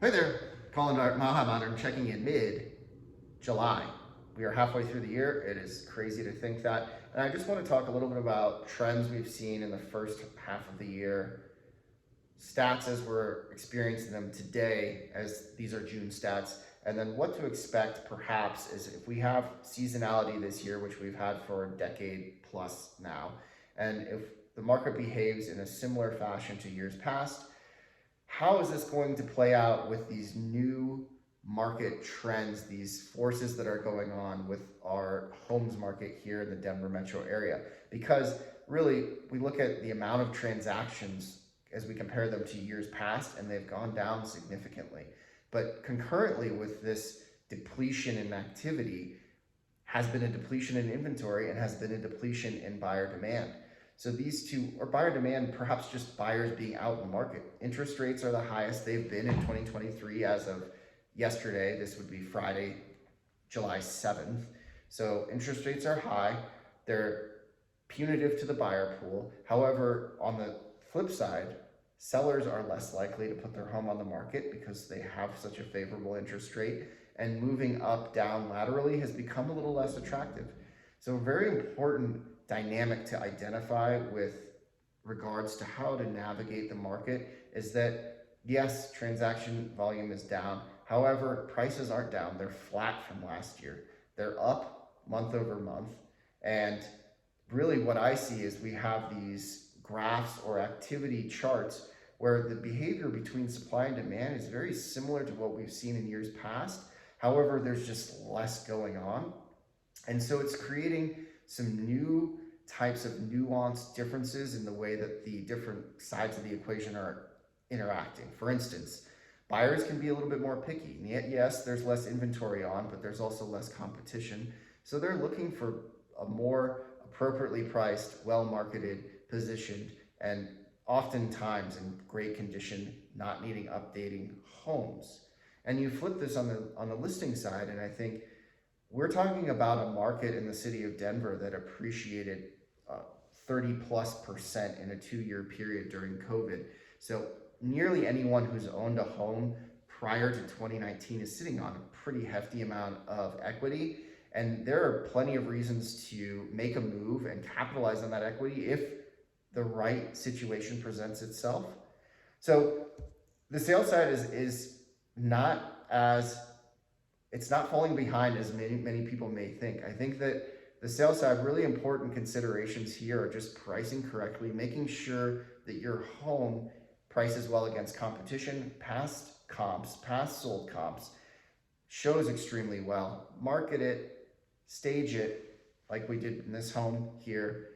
Hi there, Colin Dart, Modern, checking in mid-July. We are halfway through the year. It is crazy to think that. And I just want to talk a little bit about trends we've seen in the first half of the year, stats as we're experiencing them today, as these are June stats, and then what to expect perhaps is if we have seasonality this year, which we've had for a decade plus now, and if the market behaves in a similar fashion to years past, how is this going to play out with these new market trends, these forces that are going on with our homes market here in the Denver metro area? Because really, we look at the amount of transactions as we compare them to years past, and they've gone down significantly. But concurrently with this depletion in activity has been a depletion in inventory and has been a depletion in buyer demand. So these two, or buyer demand, perhaps just buyers being out in the market. Interest rates are the highest they've been in 2023 as of yesterday. This would be Friday, July 7th. So interest rates are high. They're punitive to the buyer pool. However, on the flip side, sellers are less likely to put their home on the market because they have such a favorable interest rate, and moving up, down laterally has become a little less attractive. So a very important dynamic to identify with regards to how to navigate the market is that, yes, transaction volume is down. However, prices aren't down. They're flat from last year. They're up month over month. And really what I see is we have these graphs or activity charts where the behavior between supply and demand is very similar to what we've seen in years past. However, there's just less going on. And so it's creating some new types of nuanced differences in the way that the different sides of the equation are interacting. For instance, buyers can be a little bit more picky. And yet, yes, there's less inventory on, but there's also less competition. So they're looking for a more appropriately priced, well-marketed, positioned, and oftentimes in great condition, not needing updating homes. And you flip this on the listing side, and I think we're talking about a market in the city of Denver that appreciated 30+% in a 2-year period during COVID. So nearly anyone who's owned a home prior to 2019 is sitting on a pretty hefty amount of equity. And there are plenty of reasons to make a move and capitalize on that equity if the right situation presents itself. So the sales side is not as, it's not falling behind as many people may think. I think that the sales side, really important considerations here are just pricing correctly, making sure that your home prices well against competition, past comps, past sold comps, shows extremely well. Market it, stage it, like we did in this home here.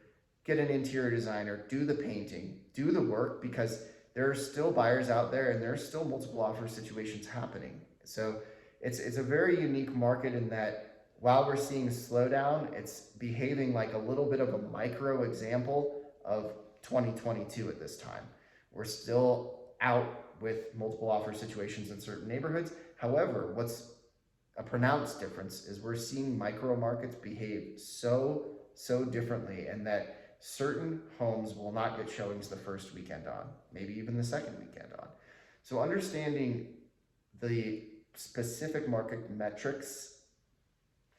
Get an interior designer, do the painting, do the work, because there are still buyers out there and there are still multiple offer situations happening. So it's a very unique market in that while we're seeing a slowdown, it's behaving like a little bit of a micro example of 2022 at this time. We're still out with multiple offer situations in certain neighborhoods. However, what's a pronounced difference is we're seeing micro markets behave so differently, and that certain homes will not get showings the first weekend on, maybe even the second weekend on. So understanding the specific market metrics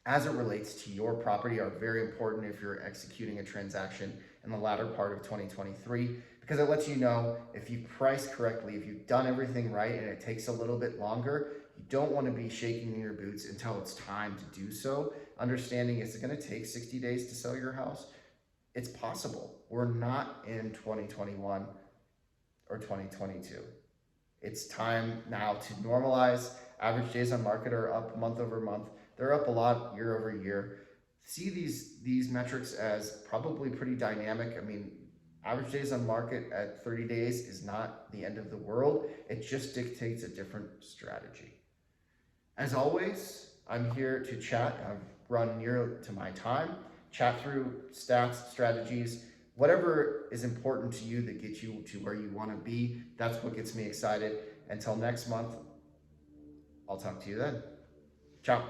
as it relates to your property are very important if you're executing a transaction in the latter part of 2023, because it lets you know if you've priced correctly, if you've done everything right, and it takes a little bit longer. You don't want to be shaking in your boots until it's time to do so. Understanding it's going to take 60 days to sell your house. It's possible. We're not in 2021 or 2022. It's time now to normalize. Average days on market are up month over month. They're up a lot year over year. See these metrics as probably pretty dynamic. I mean, average days on market at 30 days is not the end of the world. It just dictates a different strategy. As always, I'm here to chat. I've run near to my time. Chat through stats, strategies, whatever is important to you that gets you to where you want to be. That's what gets me excited. Until next month, I'll talk to you then. Ciao.